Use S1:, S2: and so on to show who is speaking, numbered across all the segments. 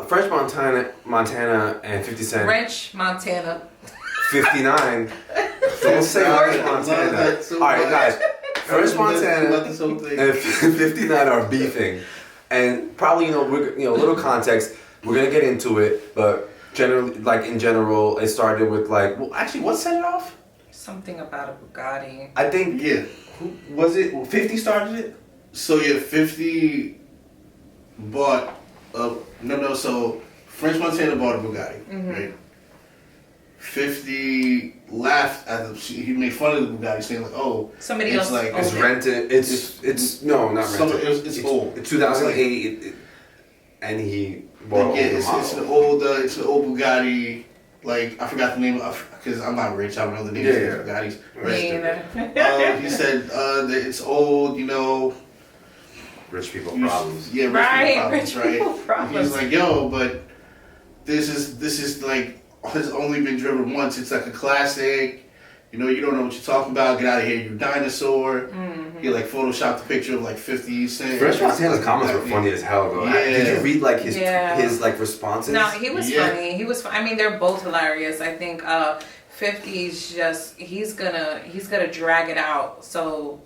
S1: French Montana, and 50 Cent.
S2: French Montana.
S1: 59. Don't say French Montana. All right, guys. French Montana and 59 are beefing, and probably a little context. We're gonna get into it, but generally, in general, it started with actually, what set it off?
S2: Something about a Bugatti.
S1: I think Who was it? 50 started it.
S3: So 50 bought So French Montana bought a Bugatti, right? 50 laughed at he made fun of the Bugatti, saying
S2: somebody else
S1: it's rented. It's no, not rented.
S3: It's old.
S1: It's 2008, and he bought
S3: it's an old Bugatti. I forgot the name because I'm not rich. I don't know the names of the Bugattis.
S2: Right.
S3: He said that it's old.
S1: Rich people problems.
S3: Yeah, rich people problems. He's like, but this is has only been driven once. It's like a classic. You don't know what you're talking about. Get out of here, you dinosaur. Mm-hmm. He photoshopped a picture of 50 Cent.
S1: French Montana's comments were funny as hell though.
S3: Yeah.
S1: Did you read his responses?
S2: No, he was funny. He was. I mean, they're both hilarious. I think 50's just he's gonna drag it out. So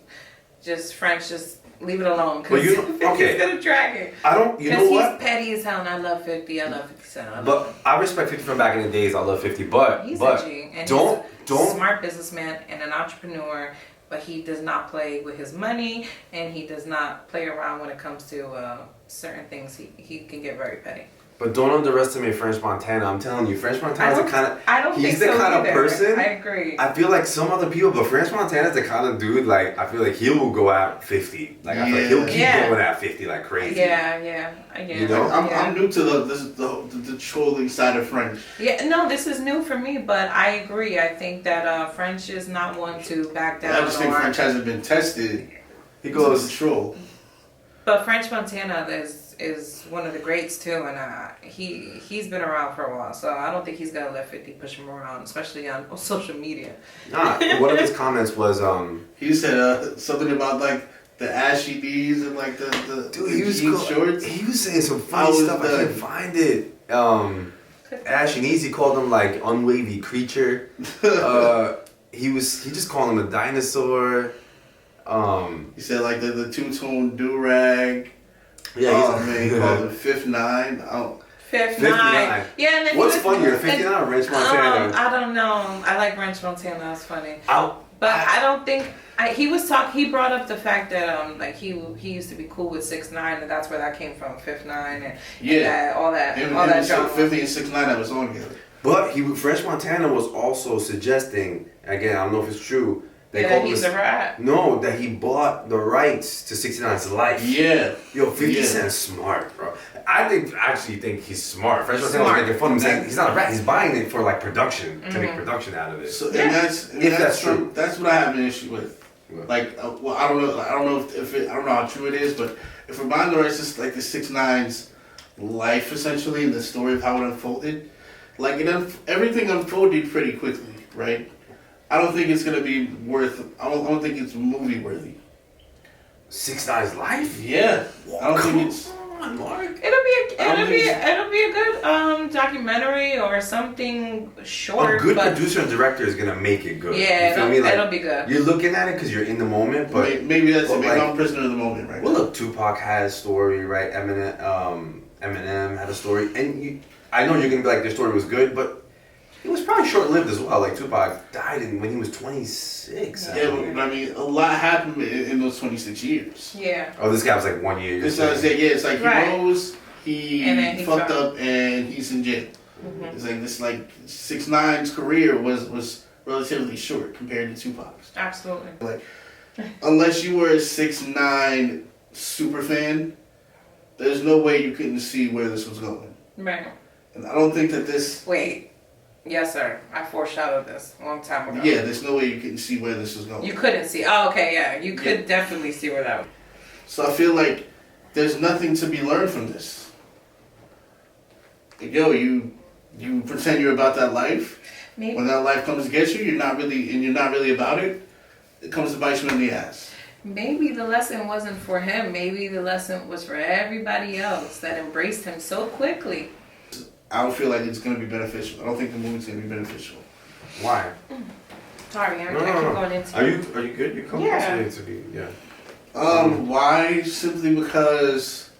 S2: French just leave it alone because he's gonna drag it.
S1: I don't. You know what?
S2: He's petty as hell, and I love 50. I love 50 Cent.
S1: But I respect 50 from back in the days. I love 50, but
S2: he's a G. And
S1: don't
S2: he's a smart businessman and an entrepreneur. But he does not play with his money, and he does not play around when it comes to certain things. He can get very petty.
S1: But don't underestimate French Montana. I'm telling you, French Montana's the kind of...
S2: I don't think so
S1: He's the kind
S2: either.
S1: of person...
S2: I agree.
S1: I feel like some other people, but French Montana's the kind of dude, I feel like he will go at 50. I feel like he'll keep going at 50 like crazy.
S2: Yeah.
S3: I'm new to the trolling side of French.
S2: Yeah, no, this is new for me, but I agree. I think that French is not one to back down.
S3: I just think French hasn't been tested.
S1: He goes
S3: to troll.
S2: But French Montana is one of the greats too, and he's been around for a while, so I don't think he's gonna let 50 push him around, especially on social media.
S1: One of his comments was
S3: he said something about the ashy knees and the
S1: dude, he was
S3: shorts.
S1: He was saying some funny stuff. I can't find it. Ashy knees. He called him unwavy creature. He just called him a dinosaur.
S3: He said the two-tone do-rag.
S1: Yeah,
S3: he called it Fifth Nine.
S2: Fifth Nine. Yeah, and then
S1: what's funnier, 59 or French Montana?
S2: I don't know. I like French Montana. That's funny.
S1: But
S2: I don't think he brought up the fact that he used to be cool with 6ix9ine, and that's where that came from. 5ix9ine and all that drama.
S3: 50 and 6ix9ine that was on together.
S1: But French Montana was also suggesting, again, I don't know if it's true.
S2: He's a rat.
S1: No, that he bought the rights to 69's life.
S3: Yeah.
S1: 50 Cent's smart, bro. I actually think he's smart. French Montana was making fun of him saying he's not a rat. He's buying it for production to make production out of it.
S3: So that's true. That's what I have an issue with. I don't know if I don't know how true it is, but if we're buying the rights to the 6ix9ine's life essentially and the story of how it unfolded, everything unfolded pretty quickly, right? I don't think it's gonna be I don't think it's movie worthy.
S1: 6ix9ine's life?
S3: Yeah. I don't think it's.
S1: Come on, Mark.
S2: It'll be a good documentary or something short.
S1: A good producer and director is gonna make it good.
S2: Yeah, it'll be good.
S1: You're looking at it because you're in the moment, but
S3: maybe that's it. Maybe I'm prisoner of the moment, right?
S1: Well, look, Tupac had a story, right? Eminem had a story, and I know you're gonna be like, their story was good, but it was probably short-lived as well. Tupac died when he was 26.
S3: Yeah, but a lot happened in those 26 years.
S2: Yeah.
S1: Oh, this guy was 1 year.
S3: It's he rose, he fucked up, and he's in jail. Mm-hmm. It's 6ix9ine's career was relatively short compared to Tupac's.
S2: Absolutely.
S3: Unless you were a 6ix9ine super fan, there's no way you couldn't see where this was going.
S2: Right.
S3: And I don't think that this...
S2: Wait. Yes, sir. I foreshadowed this a long time ago.
S3: Yeah, there's no way you couldn't see where this was going.
S2: You couldn't see. Oh, okay, yeah. You could definitely see where that was.
S3: So I feel like there's nothing to be learned from this. You pretend you're about that life. Maybe. When that life comes to get you, you're not really about it. It comes to bite you in the ass.
S2: maybe the lesson wasn't for him. Maybe the lesson was for everybody else that embraced him so quickly.
S3: I don't feel like it's going to be beneficial. I don't think the movie's going to be beneficial.
S1: Why?
S2: Sorry, I keep going into
S1: Are you good? You come to be, yeah.
S3: Why? Simply because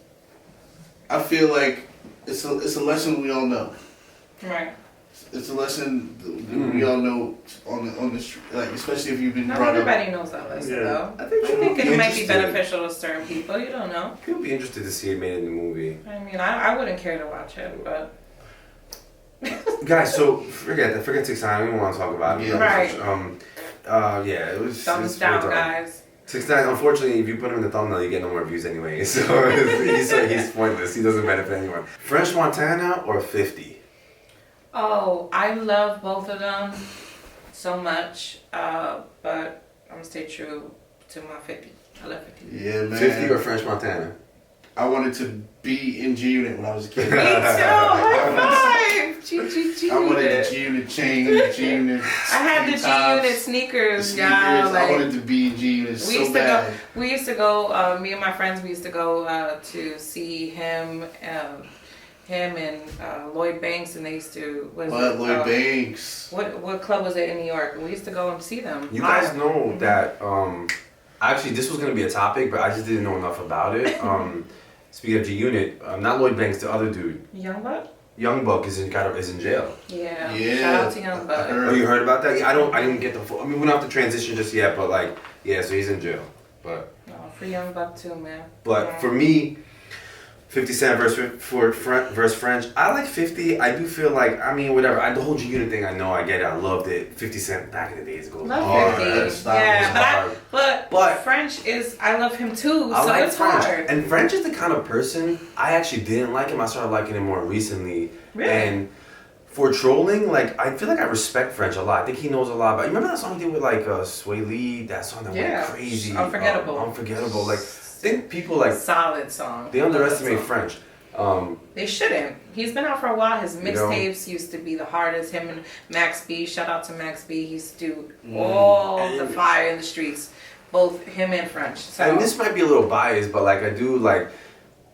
S3: I feel like it's a lesson we all know.
S2: Right.
S3: It's a lesson we all know on the street, like especially if you've been
S2: Not
S3: brought up.
S2: everybody knows that lesson though.
S1: I think
S2: it might be beneficial to certain people. You don't know.
S1: People be interested to see it made in the movie.
S2: I mean, I wouldn't care to watch it, but.
S1: Guys, so forget 6 9. We don't want to talk about it.
S3: Yeah.
S2: Right.
S1: Yeah, it was.
S2: Thumbs down, guys.
S1: 6 9. Unfortunately, if you put him in the thumbnail, you get no more views anyway. So he's pointless. He doesn't benefit anyone. French Montana or 50?
S2: Oh, I love both of them so much, but I'm gonna stay true to my 50. I love 50.
S3: Yeah, man.
S1: 50 or French Montana?
S3: I wanted to be in G-Unit when I was a kid.
S2: Me too. High five. G-Unit.
S3: I wanted the G-Unit chain, the G-Unit.
S2: I had the G-Unit sneakers,
S3: Yeah,
S2: like,
S3: I wanted to be in G-Unit so bad.
S2: We used to go. Me and my friends, we used to go to see him. Him and Lloyd Banks, and they used to.
S3: Lloyd Banks?
S2: What club was it in New York? We used to go and see them.
S1: You guys know that. Actually, this was gonna be a topic, but I just didn't know enough about it. Speaking of G Unit, not Lloyd Banks, the other dude.
S2: Young Buck.
S1: Young Buck is in jail.
S2: Yeah.
S3: Yeah.
S2: Shout out to Young Buck.
S1: Oh, you heard about that? Yeah, I didn't get the full. I mean, we don't have to transition just yet, but like, yeah, so he's in jail. But.
S2: For Young Buck too, man.
S1: But for me. 50 Cent versus French. I like 50. I do feel like, I mean, whatever. The whole G-Unit thing, I know, I get it. I loved it. 50 Cent back in the days goes
S2: love 50. Yeah, but French is, I love him too, so
S1: like
S2: it's
S1: French.
S2: hard.
S1: And French is the kind of person, I actually didn't like him. I started liking him more recently.
S2: Really?
S1: And for trolling, like, I feel like I respect French a lot. I think he knows a lot. But you remember that song he did with, like, Sway Lee? That song that went crazy.
S2: Unforgettable.
S1: Unforgettable. Like, I think people like
S2: solid song.
S1: They underestimate French.
S2: They shouldn't. He's been out for a while. His mixtapes used to be the hardest. Him and Max B. Shout out to Max B. He used to do all the fire in the streets. Both him and French. So.
S1: And this might be a little biased, but like I do like